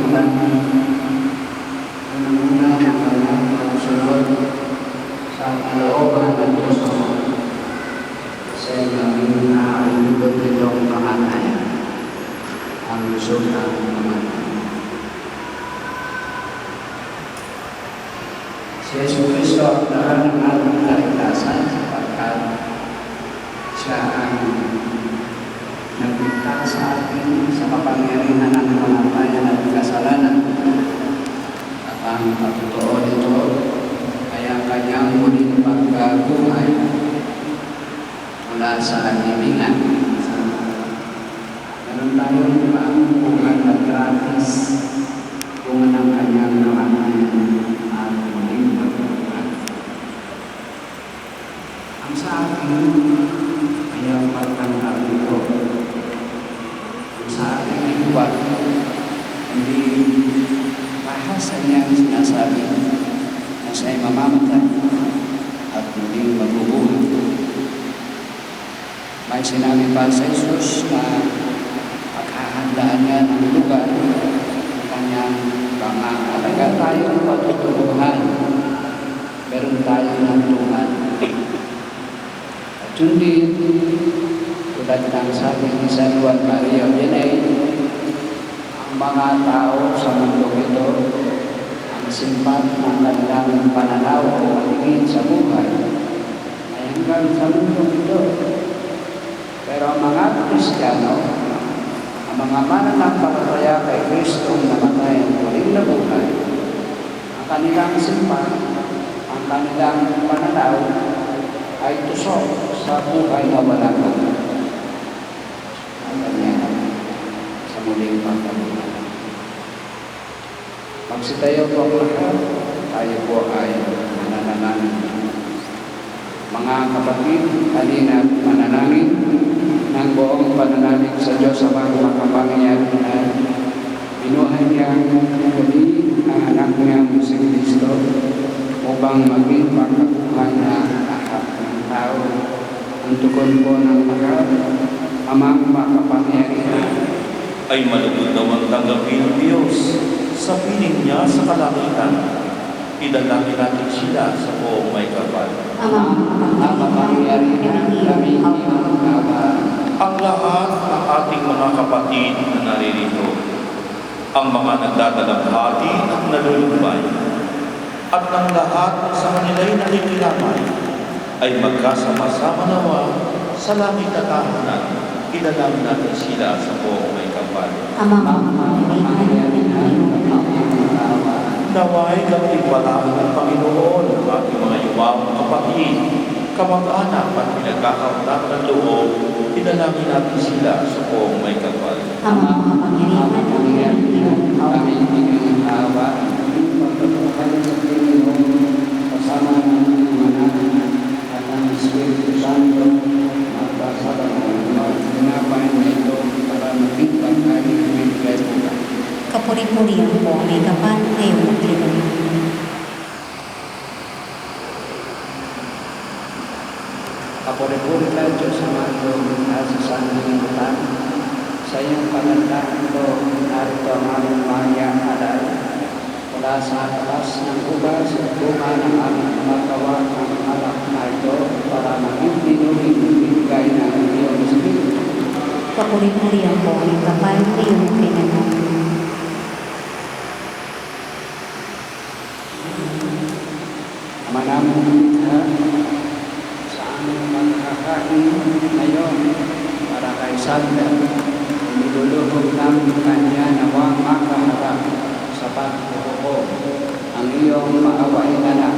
pamagitan ng una ng kanyang pagsunod sa kalooban ng Diyos Ama. Kasi namin naaalibot nitong kamatayan ang lusog ng kamatayan. Si Yesu Cristo ang daan ng ating kaligtasan sapagkat siya ang nagligtas sa atin sa kapangyarihan ng kamatayan at kasalanan. At ang pagtotoo nito ay ang kanyang muling pagkabuhay mula sa libingan. Meron tayong pangbuhay na gratis kung ng kanyang kamatayan at muling pagkabuhay. Ang sa akin ay ang pagtanggap nito. Ang sa akin ay buwan, hindi bahasa niyang sinasabi na siya'y mamamatay at muling magbubuhay. May sinabi pa sa Jesus na paghahandaan niya ng lugar ng kanyang pangangalaga tayong patutuluhan. Meron tayo ng Tuhan. At hindi, tulad ng sabi ni San Juan Maria Vianney, ang mga tao sa mundo ito, ang simpat ng kanilang pananaw o patingin sa buhay, ay hanggang sa mundo ito. Pero ang mga Kristiyano, ang mga mananampalataya kay Kristong namatay at muling nabuhay, ang kanilang simpan, ang kanilang pananaw ay tusok sa buhay na wala ka. Ang ganyan sa muling pagkabuhay. Magsitayo po ang lahat, tayo po ay mananalangin. Mga kapatid, halina manalangin ng buong pananalig sa Diyos Amang makapangyarihan. Binuhay niya muli ang anak niya si Kristo upang maging pagkabuhay na lahat ng tao. Ang tukon po ng lahat, Amang makapangyarihan, ay malugod daw ang tanggapin ng Diyos sa piling niya sa kalangitan. Idalangin natin sila sa buong may kapal. Amang makapangyarihan, kami iyong Ang lahat ng ating mga kapatid na naririto, ang mga nagdadalamhati at nalulumbay, at ng lahat sa kanila'y nakikilamay, ay magkasama-sama nawa sa langit at tahanan. Idalangin natin sila sa buong may kapal. Amang makapangyarihan, Naway katiwalaan ng Panginoon ang ating mga yuwang kapatid, kamag-anak at pinagkakautang ng loob, idalangin natin sila sa buong may kapal. Amang makapangyarihan, kami iyong awa, pagkatukan sa Panginoon, kasama ng anak at ang Espiritu Santo, magkasalaman at ginapain na ito para maging pagkain ng bibigay po. kapuri-purihan po may kapal ngayong maglilinggo. Kapuri-puri tayo Diyos sa mga at sa sanlibutan. Sa iyong pagandaan ko, narito ang aming mahaya alay. Mula sa taas ng ubas at bunga ng aming magawa ng anak na ito para maging pinuri ng bibigay ng iyong Espiritu. Kapuri-purihan po may kapal ngayong maglilinggo. Ama namin sa aming magkakain ngayon para kay Santa, iniluluhog namin kanya nawa makaharap sa pagkukuko ang iyong maawain anak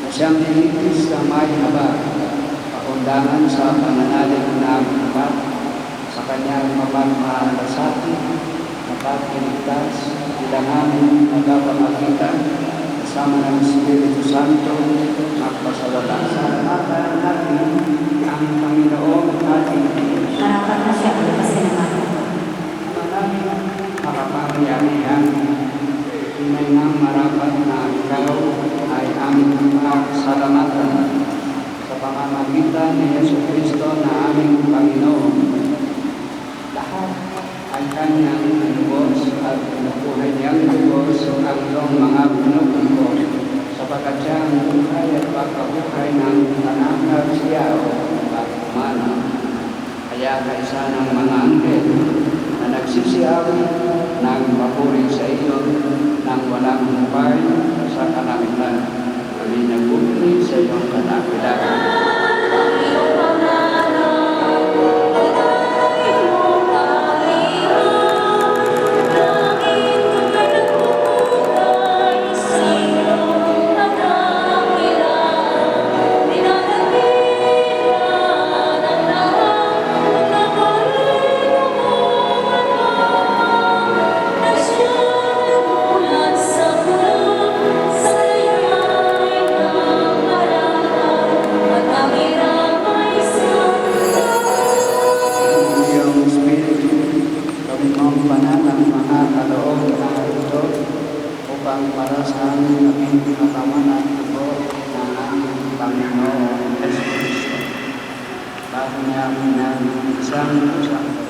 na siyang hinitis na may haba, pakundangan sa pananalig namin lahat sa kanyang mapagmahalasatin, mapagkiligtas, ilang aming nagpapamagitan kasama ng Espiritu Santo, magpasalamatan natin ang Panginoon ating Diyos. Marapat na siya ang pasalamatan. Maraming makapangyarihan, tunay ngang marapat na ikaw ay aming magpasalamatan sa pamamagitan ni Yesu Kristo na aming Panginoon. Lahat ay ay kanyang inubos at pinupuhay niyang lubos ang iyong mga pinupupos sapagkat siya ang buhay at pagkabuhay ng tanakal siya o pagmana. Kaya kaisa ng mga anghel na nagsisiyaw ng papuri sa iyo nang walang hukay sa kalangitan. Kami nagbubuli sa iyong kadakilaan.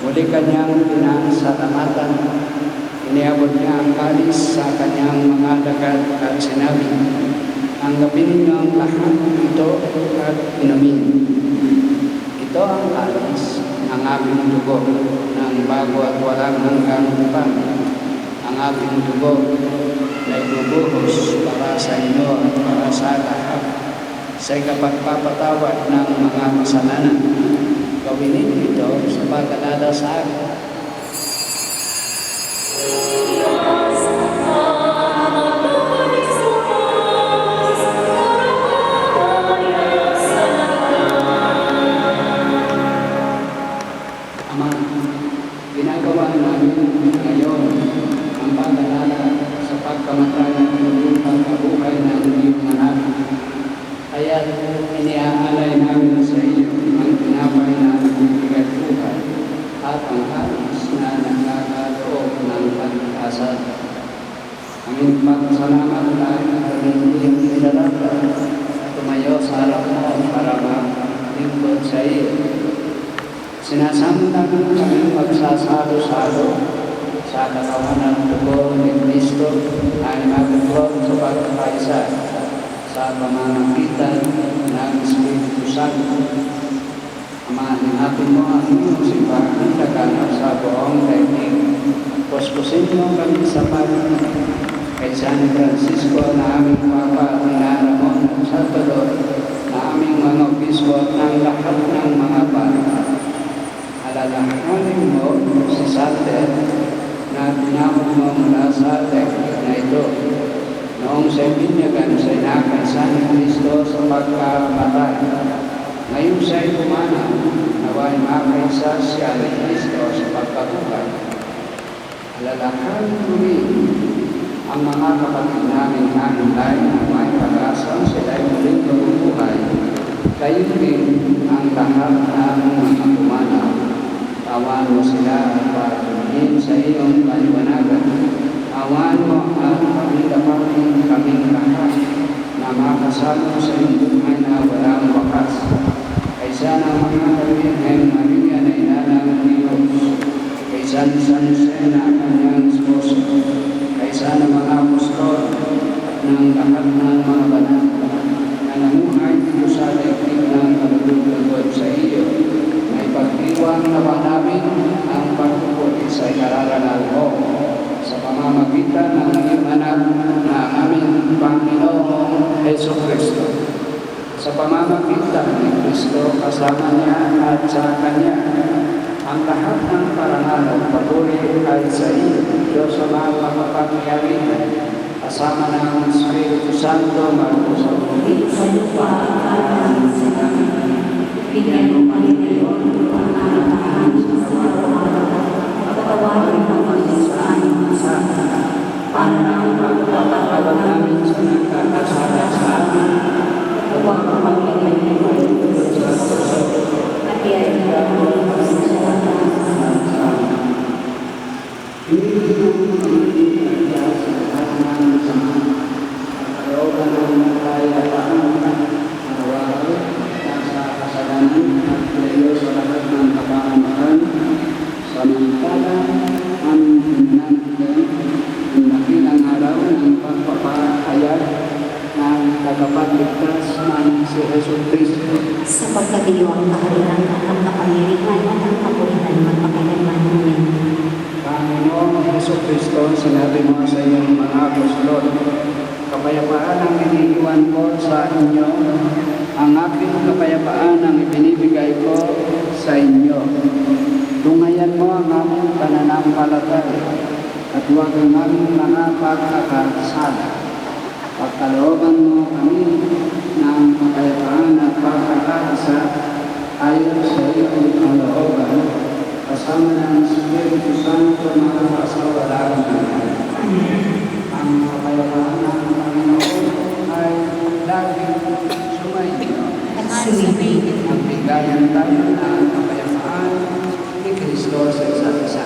Muli kanyang pinasalamatan, iniabot niya ang kalis sa kanyang mga dagat at sinabi, ang gabi ninyong lahat ito at inumin. Ito ang kalis ng aking dugo ng bago at walang hanggang upang ang aking dugo na ibubuhos para sa inyo at para sa lahat sa ikapagpapatawad ng mga kasalanan. Gawin ninyo ito sa pag-alala sa akin. Ama, ginagawa namin ngayon ang pag-alala sa pagkamatay at pagkabuhay ng iyong anak. Kaya iniaalay namin sa iyo ang tinapay na nagbibigay buhay at ang halos na nagkakaloob ng pag-asa. Aming pagsalamat tayo at iyong pinalala at tumayo sa harap mo para maglingkod sa iyo. Sinasamba kami magsasalo-salo sa katawan ng dugo ni Kristo ay magbuklod sa pagkakaisa sa pamamagitan ng Espiritu Santo. Amahin natin mo ang iyong simbahan laganap sa buong daigdig. Puspusin mo kami sa pagkakas kay San Francisco na aming Papa at Inaramon sa Salvador na aming mga obispo ng lahat ng mga bata. Alalahanin mo si Sander na tinawag mo mula sa daigdig na ito. Noong sa binyagan sa inakasa ni Kristo sa pagkamatay. Ngayon siya'y pumanaw, nawa'y makaisa siya ni Kristo sa pagkabuhay. Alalahanin mo rin ang mga kapatid namin anilay na may pag-asang sila'y muling mabubuhay. Kayo rin ang lahat ng mga pumanaw. Tawan mo sila at patuloyin sa iyong kaliwanagan. Awan mo at kaming lahat na makasama sa iyong buhay na walang wakas. Kaysa ng mga Birhen Maria na ina ng Diyos, kaysa ni San Jose na kanyang esposo, kaysa ng mga apostol at ng lahat ng mga banal na namuhay dito sa daigdig ng kalugod-lugod sa iyo, may pagdiwang na ba namin ang pagpupuli sa ikararangal mo sa pamamagitan ng iyong anak na aming Panginoong Heso Kristo. Sa pamamagitan ni Kristo kasama niya at sa Kanya, ang lahat ng parangal at papuri ay sa iyo, Diyos sa mga makapangyarihan, kasama ng Espiritu Santo, magpo sa mundo. Sa lupa at sa langit, bigyan mo kami ngayon ang aming kahanin sa araw-araw. Pagkawarin mo kami sa aming masama, para ang pagpapatawad namin sa nagkakasala sa amin. Huwag mo kami ngayon sa at iyayin mo kami sa lahat. Hindi mo kami sa lahat ng masama. Pagkalooban ng kaya-paan, araw-araw, nasa sapagkat iyo ang kaharian at ang kapangyarihan at ang kapulitan magpakailanman. Amen. Panginoong Heso Kristo, sinabi mo sa iyong mga apostol, kapayapaan ang iniiwan ko sa inyo, ang aking kapayapaan ang ibinibigay ko sa inyo. Tungayan mo ang aming pananampalataya at huwag ang aming mga pagkakasala. Pagkalooban mo kami ng kapayapaan at pagkakaisa ayon sa iyong kalooban, kasama ng Espiritu Santo na kasawalaan namin. Ang kapayapaan ng Panginoon ay laging sumainyo. At sumayin. Ang bigayan tayo ng kapayapaan ni Kristo sa isa't isa.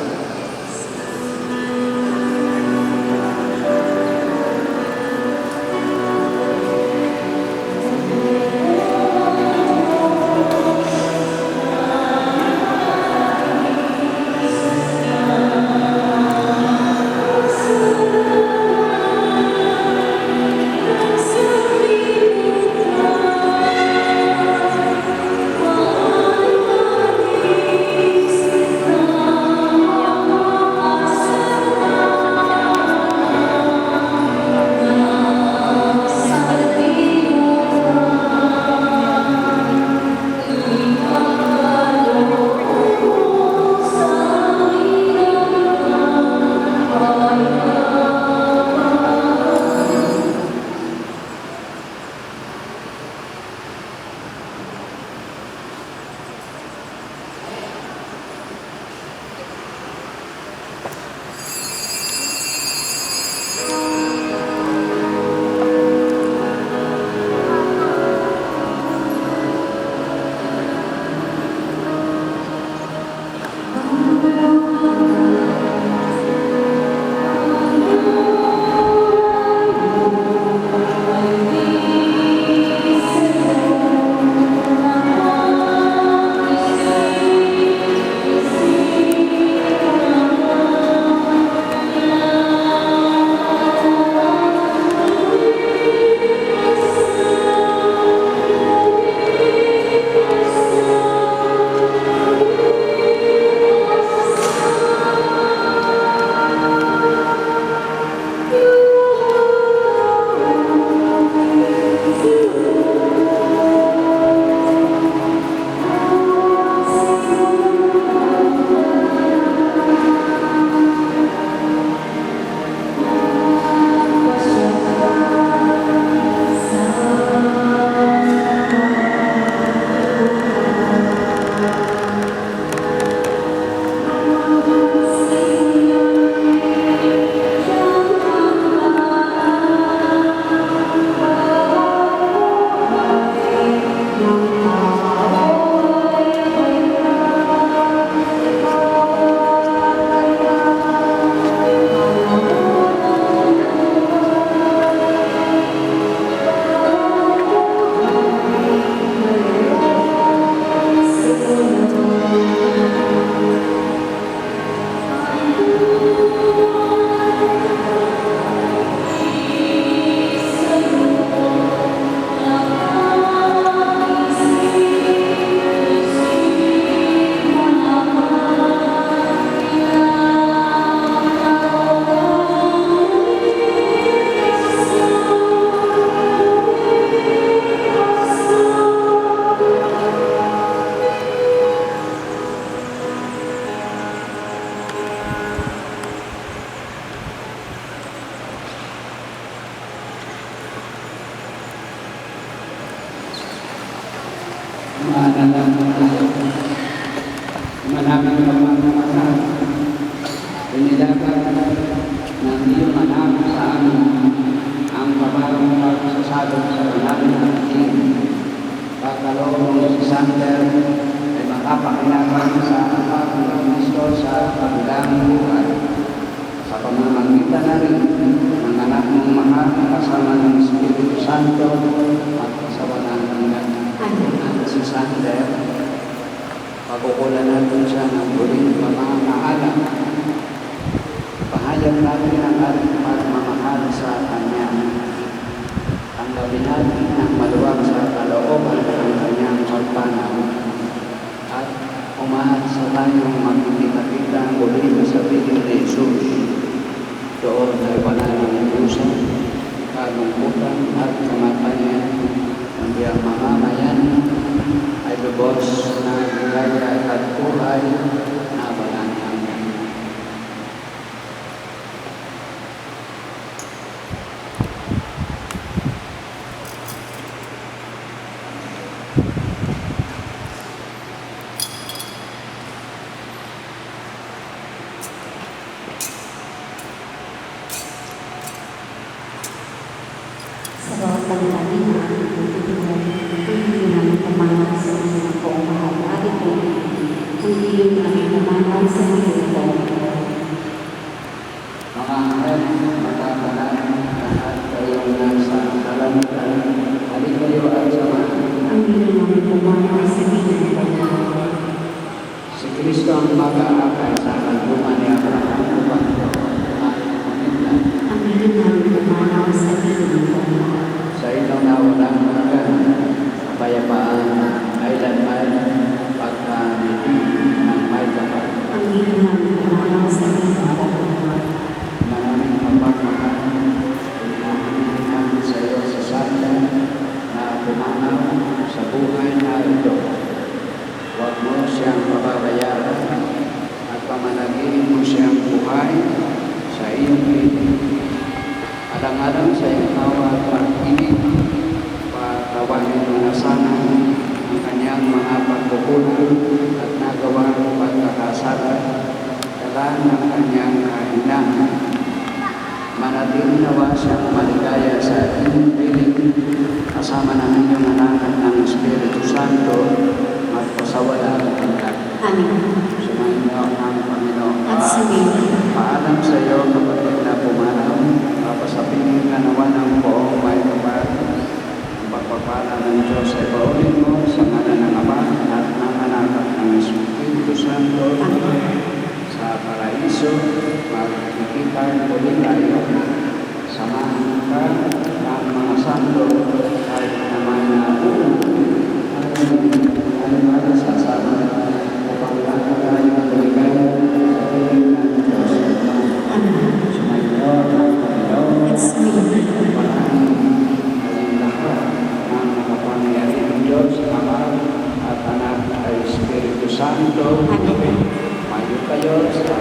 Manaming pagmamahal, inilaban ng iyong anak sa amin ang kabarang pagsasalot sa banal na ating pagkaloob si Sander ay makapakinaban sa apat ng Kristo sa kabilang buhay. Sa pamamagitan na rin ng anak mong mahal kasama ng Espiritu Santo at kasawanan ng si Sander, pagkukulan natin siya ng buling pamamaalam. Pahayag natin ang ating pagmamahal sa Kanya. Tanggapin natin ang maluwag sa kalooban ng Kanyang pagpanaw at umahas sa tayong magkita-kita muli sa piling ni Jesus. Doon ay wala ng puso, kalungkutan at kamatayan, kundi ang mamamayan ay lubos na ligaya at buhay na walang hanggan. Sa bawat panalangin na ating tutulungan, hindi namin pamanaw sa inyong poong mahal na ito, hindi namin pamanaw sa inyong poong mahal. Mga anghel, magkakalan, lahat kayong nasa kalangitan, halika kayo at samahan. Ang hindi namin pamanaw sa inyong poong mahal. Si Kristo ang mag-aakay sa kalungan ni Abraham upang at pamilya. Ang hindi namin pamanaw sa inyong poong mahal. Sa inyong nawalang hanggan, kapayapaan, kailanman, pagkamiti ng may kapal. Ang hindi namin pamanaw sa inyong poong mahal. Maraming mapagmahal, pinahiling namin sa iyo sa Santa na pumanaw sa buhay na ito. Huwag mo siyang pababayaan at pamanagin mo siyang buhay sa iyong piling. Alang-alang sa iyong awa at pag-ibig, patawanin mo na sana ang kanyang mga pagkukulang at nagawang pagkakasala, dala ng kanyang kahinaan. Manatili nawa siyang maligaya sa inyong piling, kasama ng inyong anak ng Espiritu Santo, magpasawala ang hanggan. Amen. Sumayin niyo ang Panginoon. At sumayin. Paalam sa iyo, kapatid na pumanaw, papasapihin ka nawa ng poong may kapal. Ang pagpapala ng Diyos ay paulit mo sa ngalan ng Ama at ng Anak at ng Espiritu Santo. Sa paraiso, magkikita muli tayo. Samahan ka ng mga santo kahit naman na ay sasama upang lahat tayo magbigay sa piling ng Diyos. Sumayo ang Panginoon. At sumayin. Maraming kayong lahat ng makapangyarihan ng Diyos, Ama at Anak at Espiritu Santo. Amen. Mayo kayo sa